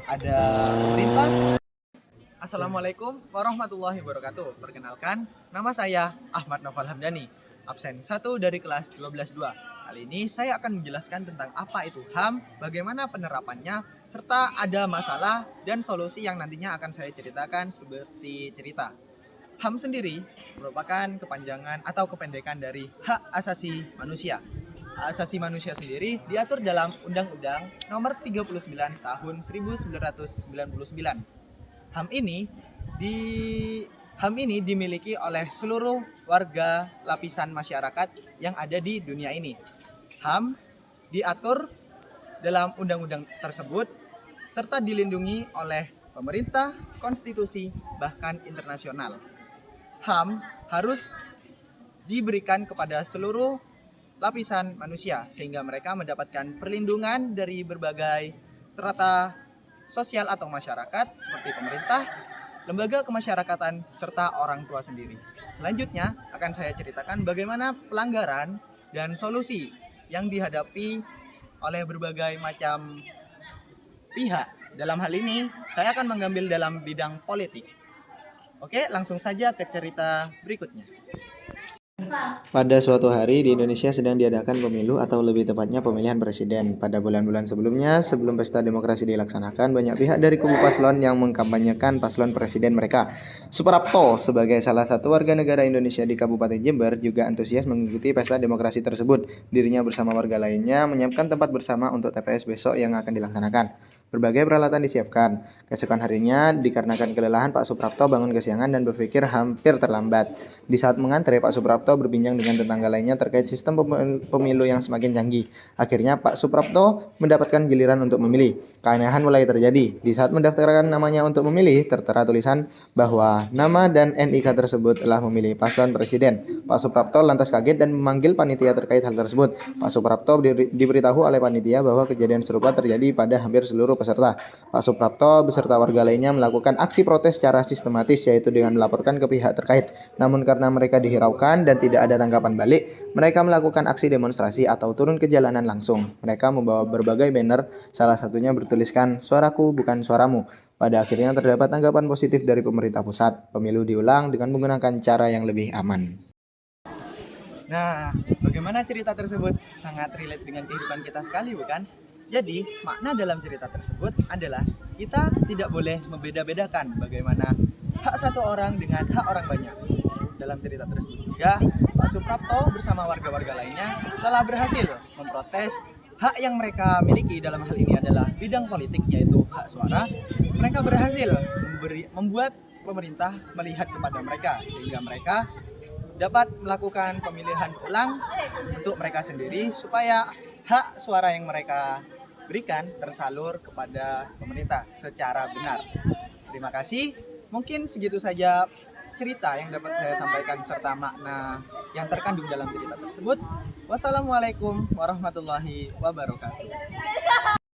ada pemerintah. Assalamualaikum warahmatullahi wabarakatuh. Perkenalkan, nama saya Ahmad Noval Hamdani, absen 1 dari kelas 12-2. Kali ini saya akan menjelaskan tentang apa itu HAM, bagaimana penerapannya, serta ada masalah dan solusi yang nantinya akan saya ceritakan seperti cerita. HAM sendiri merupakan kepanjangan atau kependekan dari Hak Asasi Manusia. Hak Asasi Manusia sendiri diatur dalam Undang-Undang Nomor 39 Tahun 1999. HAM ini di HAM ini dimiliki oleh seluruh warga lapisan masyarakat yang ada di dunia ini. HAM diatur dalam undang-undang tersebut serta dilindungi oleh pemerintah, konstitusi, bahkan internasional. HAM harus diberikan kepada seluruh lapisan manusia sehingga mereka mendapatkan perlindungan dari berbagai strata sosial atau masyarakat seperti pemerintah, lembaga kemasyarakatan, serta orang tua sendiri. Selanjutnya akan saya ceritakan bagaimana pelanggaran dan solusi yang dihadapi oleh berbagai macam pihak. Dalam hal ini, saya akan mengambil dalam bidang politik. Oke, langsung saja ke cerita berikutnya. Pada suatu hari di Indonesia sedang diadakan pemilu atau lebih tepatnya pemilihan presiden. Pada bulan-bulan sebelumnya, sebelum pesta demokrasi dilaksanakan, banyak pihak dari kubu paslon yang mengkampanyekan paslon presiden mereka. Suprapto sebagai salah satu warga negara Indonesia di Kabupaten Jember juga antusias mengikuti pesta demokrasi tersebut. Dirinya bersama warga lainnya menyiapkan tempat bersama untuk TPS besok yang akan dilaksanakan. Berbagai peralatan disiapkan. Keesokan harinya, dikarenakan kelelahan, Pak Suprapto bangun kesiangan dan berpikir hampir terlambat. Di saat mengantre, Pak Suprapto berbincang dengan tetangga lainnya terkait sistem pemilu yang semakin canggih. Akhirnya, Pak Suprapto mendapatkan giliran untuk memilih. Keanehan mulai terjadi. Di saat mendaftarkan namanya untuk memilih, tertera tulisan bahwa nama dan NIK tersebut telah memilih paslon presiden. Pak Suprapto lantas kaget dan memanggil panitia terkait hal tersebut. Pak Suprapto diberitahu oleh panitia bahwa kejadian serupa terjadi pada hampir seluruh peserta. Pak Suprapto beserta warga lainnya melakukan aksi protes secara sistematis, yaitu dengan melaporkan ke pihak terkait. Namun karena mereka dihiraukan dan tidak ada tanggapan balik, mereka melakukan aksi demonstrasi atau turun ke jalanan langsung. Mereka membawa berbagai banner, salah satunya bertuliskan "Suaraku bukan suaramu". Pada akhirnya terdapat tanggapan positif dari pemerintah pusat. Pemilu diulang dengan menggunakan cara yang lebih aman. Nah, bagaimana cerita tersebut? Sangat relate dengan kehidupan kita sekali, bukan? Jadi, makna dalam cerita tersebut adalah kita tidak boleh membeda-bedakan bagaimana hak satu orang dengan hak orang banyak. Dalam cerita tersebut juga, Pak Suprapto bersama warga-warga lainnya telah berhasil memprotes hak yang mereka miliki. Dalam hal ini adalah bidang politik, yaitu hak suara. Mereka berhasil membuat pemerintah melihat kepada mereka sehingga mereka dapat melakukan pemilihan ulang untuk mereka sendiri supaya hak suara yang mereka berikan tersalur kepada pemerintah secara benar. Terima kasih. Mungkin segitu saja cerita yang dapat saya sampaikan serta makna yang terkandung dalam cerita tersebut. Wassalamualaikum warahmatullahi wabarakatuh.